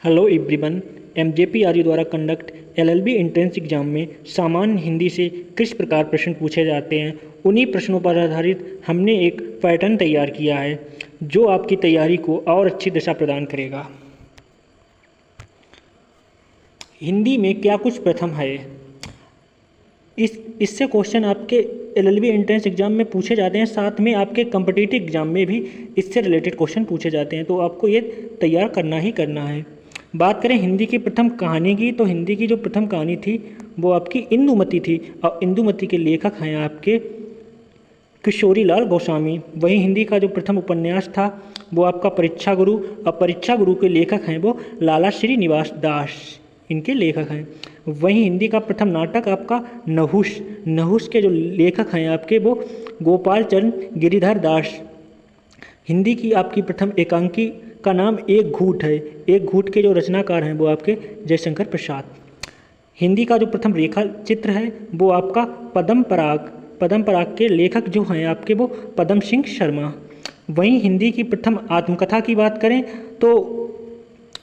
Hello everyone. एमजेपीआरयू द्वारा conduct LLB entrance exam में सामान्य हिंदी से किस प्रकार प्रश्न पूछे जाते हैं, उन्हीं प्रश्नों पर आधारित हमने एक पैटर्न तैयार किया है जो आपकी तैयारी को और अच्छी दिशा प्रदान करेगा। हिंदी में क्या कुछ प्रथम है, इससे क्वेश्चन आपके एलएलबी एंट्रेंस एग्जाम में पूछे जाते हैं, साथ में आपके कॉम्पिटिटिव एग्जाम में भी इससे रिलेटेड क्वेश्चन पूछे जाते हैं, तो आपको ये तैयार करना ही करना है। बात करें हिंदी की प्रथम कहानी की, तो हिंदी की जो प्रथम कहानी थी वो आपकी इंदुमती थी, और इंदुमती के लेखक हैं आपके किशोरी लाल गोस्वामी। वहीं हिंदी का जो प्रथम उपन्यास था वो आपका परीक्षा गुरु, और परीक्षा गुरु के लेखक हैं वो लाला श्रीनिवास दास, इनके लेखक हैं। वहीं हिंदी का प्रथम नाटक आपका नहुष, नहुष के जो लेखक हैं आपके वो गोपाल चंद गिरिधर दास। हिंदी की आपकी प्रथम एकांकी का नाम एक घूट है, एक घूट के जो रचनाकार हैं वो आपके जयशंकर प्रसाद। हिंदी का जो प्रथम रेखा चित्र है वो आपका पद्म पराग, पद्म पराग के लेखक जो हैं आपके वो पद्म सिंह शर्मा। वहीं हिंदी की प्रथम आत्मकथा की बात करें तो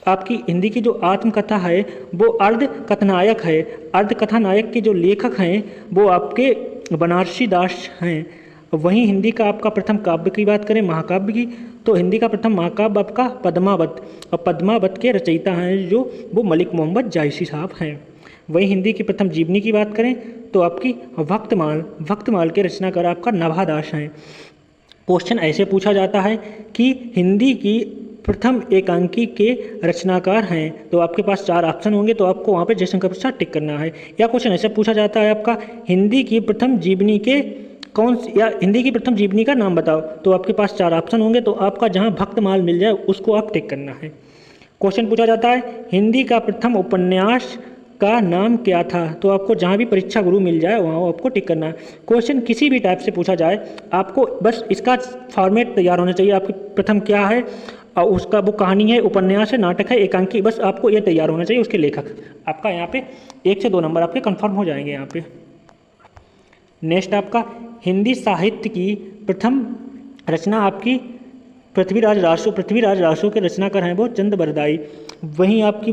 आपकी हिंदी की जो आत्मकथा है वो अर्ध कथानायक है, अर्ध कथानायक के जो लेखक हैं वो आपके बनारसी दास हैं। वहीं हिंदी का आपका प्रथम काव्य की बात करें, महाकाव्य की, तो हिंदी का प्रथम महाकाव्य आपका पद्मावत, और पद्मावत के रचयिता हैं जो वो मलिक मोहम्मद जायसी साहब हैं। वहीं हिंदी की प्रथम जीवनी की बात करें तो आपकी भक्तमाल, भक्तमाल के रचनाकार आपका नभा दास हैं। क्वेश्चन ऐसे पूछा जाता है कि हिंदी की प्रथम एकांकी के रचनाकार हैं, तो आपके पास 4 ऑप्शन होंगे, तो आपको वहाँ पे जयशंकर प्रसाद टिक करना है। या क्वेश्चन ऐसे पूछा जाता है आपका हिंदी की प्रथम जीवनी के या हिंदी की प्रथम जीवनी का नाम बताओ, तो आपके पास 4 ऑप्शन होंगे, तो आपका जहाँ भक्तमाल मिल जाए उसको आप टिक करना है। क्वेश्चन पूछा जाता है हिंदी का प्रथम उपन्यास का नाम क्या था, तो आपको जहाँ भी परीक्षा गुरु मिल जाए वहाँ आपको टिक करना है। क्वेश्चन किसी भी टाइप से पूछा जाए आपको बस इसका फॉर्मेट तैयार होना चाहिए, आपकी प्रथम क्या है और उसका वो कहानी है, उपन्यास है, नाटक है, एकांकी, बस आपको ये तैयार होना चाहिए, उसके लेखक। आपका यहाँ पे 1 से 2 नंबर आपके कंफर्म हो जाएंगे यहाँ पे। नेक्स्ट आपका हिंदी साहित्य की प्रथम रचना आपकी पृथ्वीराज रासो, पृथ्वीराज रासो के रचनाकार हैं वो चंद बरदाई। वहीं आपकी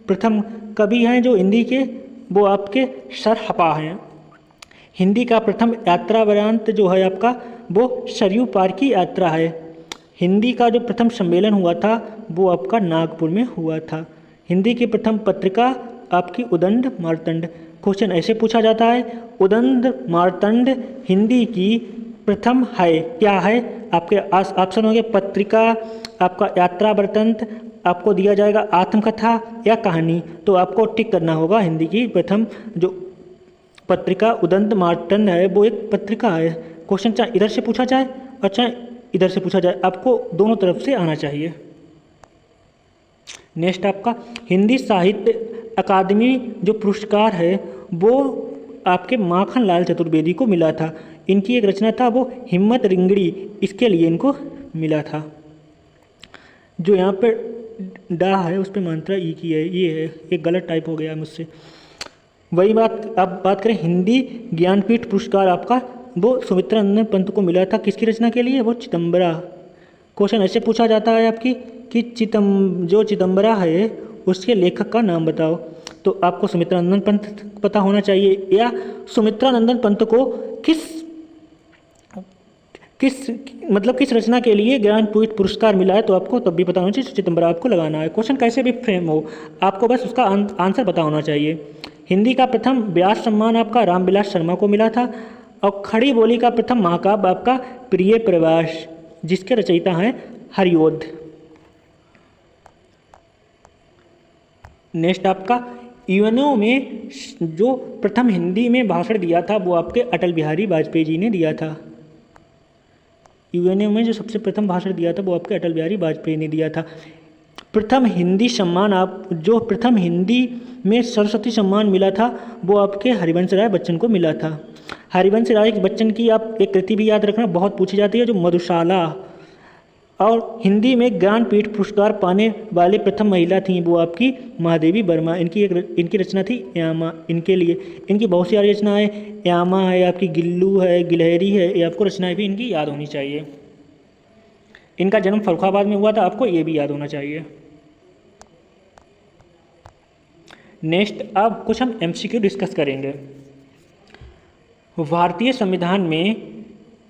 प्रथम कवि हैं जो हिंदी के वो आपके सर हपा हैं। हिंदी का प्रथम यात्रा वृत्तांत जो है आपका वो सरयू पार की यात्रा है। हिंदी का जो प्रथम सम्मेलन हुआ था वो आपका नागपुर में हुआ था। हिंदी की प्रथम पत्रिका आपकी उदंड मार्तंड। क्वेश्चन ऐसे पूछा जाता है उदंड मार्तंड हिंदी की प्रथम है क्या है, आपके ऑप्शन होंगे पत्रिका, आपका यात्रा वृत्तांत, आपको दिया जाएगा आत्मकथा या कहानी, तो आपको टिक करना होगा हिंदी की प्रथम जो पत्रिका उदंड मार्तंड है वो एक पत्रिका है। क्वेश्चन चाहे इधर से पूछा जाए और चाहे इधर से पूछा जाए, आपको दोनों तरफ से आना चाहिए। नेक्स्ट आपका हिंदी साहित्य अकादमी जो पुरस्कार है वो आपके माखन लाल चतुर्वेदी को मिला था। इनकी एक रचना था वो हिम्मत रिंगड़ी, इसके लिए इनको मिला था। जो यहाँ पे डा है उस पर मात्रा ई की है, ये है एक गलत टाइप हो गया मुझसे। वही बात अब बात करें हिंदी ज्ञानपीठ पुरस्कार आपका वो सुमित्रा नंदन पंत को मिला था, किसकी रचना के लिए, वो चिदम्बरा। क्वेश्चन ऐसे पूछा जाता है आपकी कि जो चिदम्बरा है उसके लेखक का नाम बताओ, तो आपको सुमित्रा नंदन पंत पता होना चाहिए, या सुमित्रा नंदन पंत को किस रचना के लिए ज्ञानपीठ पुरस्कार मिला है, तो आपको तब भी पता होना चाहिए, चिदम्बरा आपको लगाना है। क्वेश्चन कैसे भी फ्रेम हो आपको बस उसका आंसर पता होना चाहिए। हिंदी का प्रथम व्यास सम्मान आपका रामविलास शर्मा को मिला था, और खड़ी बोली का प्रथम महाकाव्य आपका प्रिय प्रवास, जिसके रचयिता हैं हरिओध। नेक्स्ट आपका यूएनओ में जो प्रथम हिंदी में भाषण दिया था वो आपके अटल बिहारी वाजपेयी जी ने दिया था। यूएनओ में जो सबसे प्रथम भाषण दिया था वो आपके अटल बिहारी वाजपेयी ने दिया था। प्रथम हिंदी सम्मान जो प्रथम हिंदी में सरस्वती सम्मान मिला था वो आपके हरिवंश राय बच्चन को मिला था। हरिवंश राय बच्चन की आप एक कृति भी याद रखना, बहुत पूछी जाती है, जो मधुशाला। और हिंदी में ज्ञानपीठ पुरस्कार पाने वाले प्रथम महिला थी वो आपकी महादेवी वर्मा। इनकी रचना थी यामा। इनके लिए इनकी बहुत सारी रचनाएं, यामा है आपकी, गिल्लू है, गिलहरी है, ये आपको रचनाएं भी इनकी याद होनी चाहिए। इनका जन्म फर्रुखाबाद में हुआ था, आपको ये भी याद होना चाहिए। नेक्स्ट अब कुछ हम MCQ डिस्कस करेंगे। भारतीय संविधान में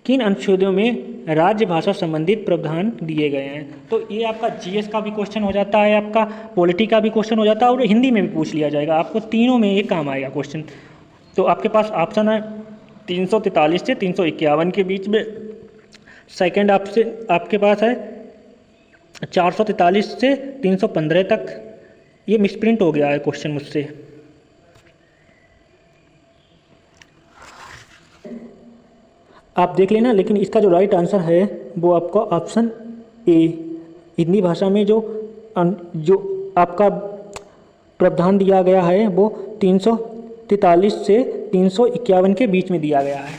किन अनुच्छेदों में राज्य भाषा संबंधित प्रावधान दिए गए हैं? तो ये आपका GS का भी क्वेश्चन हो जाता है, आपका पॉलिटी का भी क्वेश्चन हो जाता है और हिंदी में भी पूछ लिया जाएगा, आपको तीनों में ये काम आएगा क्वेश्चन। तो आपके पास ऑप्शन है 343 से 351 के बीच में, सेकंड आपके पास है 443 से 315 तक। ये मिसप्रिंट हो गया है क्वेश्चन मुझसे। आप देख लेना, लेकिन इसका जो राइट आंसर है वो आपका ऑप्शन ए, हिंदी भाषा में जो आपका प्रावधान दिया गया है वो 343 से 351 के बीच में दिया गया है।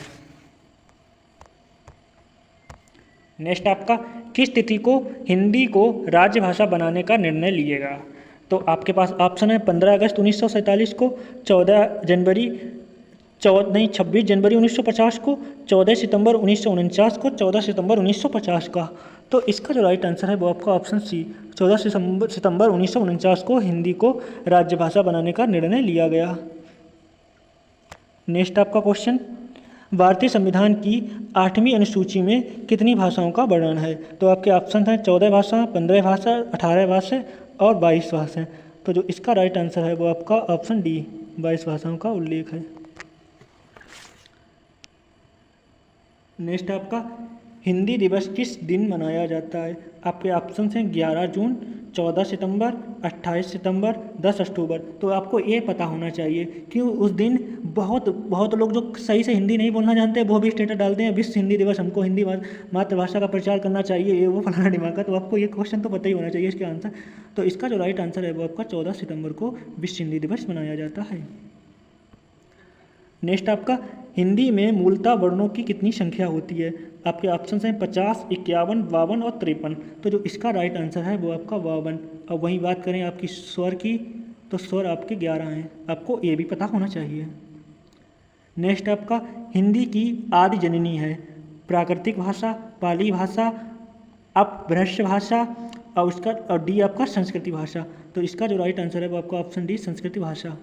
नेक्स्ट आपका किस तिथि को हिंदी को राजभाषा बनाने का निर्णय लिएगा? तो आपके पास ऑप्शन है 15 अगस्त 1947 को, 26 जनवरी 1950 को, 14 सितंबर 1949 को, 14 सितंबर 1950 का। तो इसका जो राइट आंसर है वो आपका ऑप्शन सी, 14 सितंबर 1949 को हिंदी को राजभाषा बनाने का निर्णय लिया गया। नेक्स्ट आपका क्वेश्चन, भारतीय संविधान की 8वीं अनुसूची में कितनी भाषाओं का वर्णन है? तो आपके ऑप्शन हैं 14 भाषा, 15 भाषा, 18 भाषा और 22 भाषाएं। तो जो इसका राइट आंसर है वो आपका ऑप्शन डी, 22 भाषाओं का उल्लेख है। नेक्स्ट आपका हिंदी दिवस किस दिन मनाया जाता है? आपके ऑप्शन हैं 11 जून, 14 सितंबर, 28 सितंबर, 10 अक्टूबर। तो आपको ये पता होना चाहिए कि उस दिन बहुत लोग जो सही से हिंदी नहीं बोलना जानते हैं वो भी स्टेटस डालते हैं, विश्व हिंदी दिवस, हमको हिंदी मातृभाषा का प्रचार करना चाहिए, ये वो फलाना दिमाग का। तो आपको ये क्वेश्चन तो पता ही होना चाहिए इसका आंसर। तो इसका जो राइट आंसर है वो आपका 14 सितंबर को विश्व हिंदी दिवस मनाया जाता है। नेक्स्ट आपका हिंदी में मूलतः वर्णों की कितनी संख्या होती है? आपके ऑप्शन हैं 50, 51, 52 और 53। तो जो इसका राइट आंसर है वो आपका 52। अब वहीं बात करें आपकी स्वर की, तो स्वर आपके 11 हैं, आपको ये भी पता होना चाहिए। नेक्स्ट आपका हिंदी की आदि जननी है प्राकृतिक भाषा, पाली भाषा, अपभ्रंश भाषा और डी आपका संस्कृति भाषा। तो इसका जो राइट आंसर है वो आपका ऑप्शन डी, संस्कृति भाषा।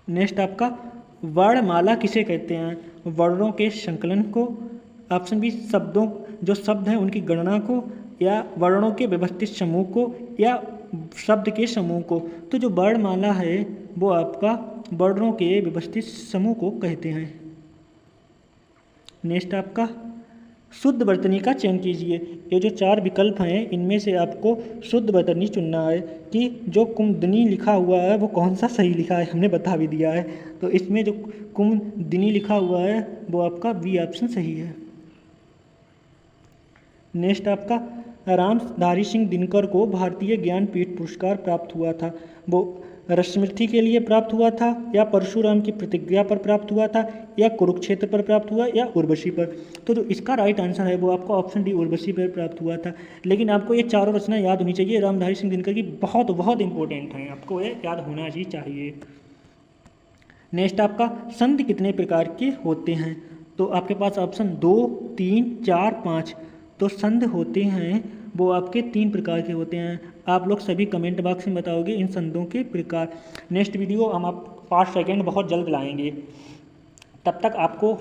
नेक्स्ट आपका वर्णमाला किसे कहते हैं? वर्णों के संकलन को, ऑप्शन बी जो शब्द हैं उनकी गणना को, या वर्णों के व्यवस्थित समूह को, या शब्द के समूह को। तो जो वर्णमाला है वो आपका वर्णों के व्यवस्थित समूह को कहते हैं। नेक्स्ट आपका शुद्ध वर्तनी का चयन कीजिए। ये जो 4 विकल्प हैं इनमें से आपको शुद्ध वर्तनी चुनना है कि जो कुमुदनी लिखा हुआ है वो कौन सा सही लिखा है, हमने बता भी दिया है। तो इसमें जो कुमुदनी लिखा हुआ है वो आपका बी ऑप्शन सही है। नेक्स्ट आपका रामधारी सिंह दिनकर को भारतीय ज्ञानपीठ पुरस्कार प्राप्त हुआ था, वो रस्मृति के लिए प्राप्त हुआ था, या परशुराम की प्रतिज्ञा पर प्राप्त हुआ था, या कुरुक्षेत्र पर प्राप्त हुआ, या उर्वशी पर। तो जो इसका राइट आंसर है वो आपका ऑप्शन डी, उर्वशी पर प्राप्त हुआ था। लेकिन आपको ये चारों रचना याद होनी चाहिए, रामधारी सिंह दिनकर की बहुत इंपॉर्टेंट हैं, आपको ये याद होना ही चाहिए। नेक्स्ट आपका संधि कितने प्रकार के होते हैं? तो आपके पास ऑप्शन 2, 3, 4, 5। तो संध होते हैं वो आपके 3 प्रकार के होते हैं। आप लोग सभी कमेंट बॉक्स में बताओगे इन संधों के प्रकार। नेक्स्ट वीडियो हम आप 5 सेकेंड बहुत जल्द लाएंगे। तब तक आपको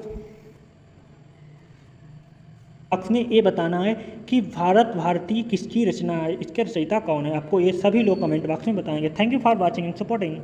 बॉक्स में ये बताना है कि भारती किसकी रचना है, इसके रचयिता कौन है। आपको ये सभी लोग कमेंट बॉक्स में बताएंगे। Thank you for watching and supporting.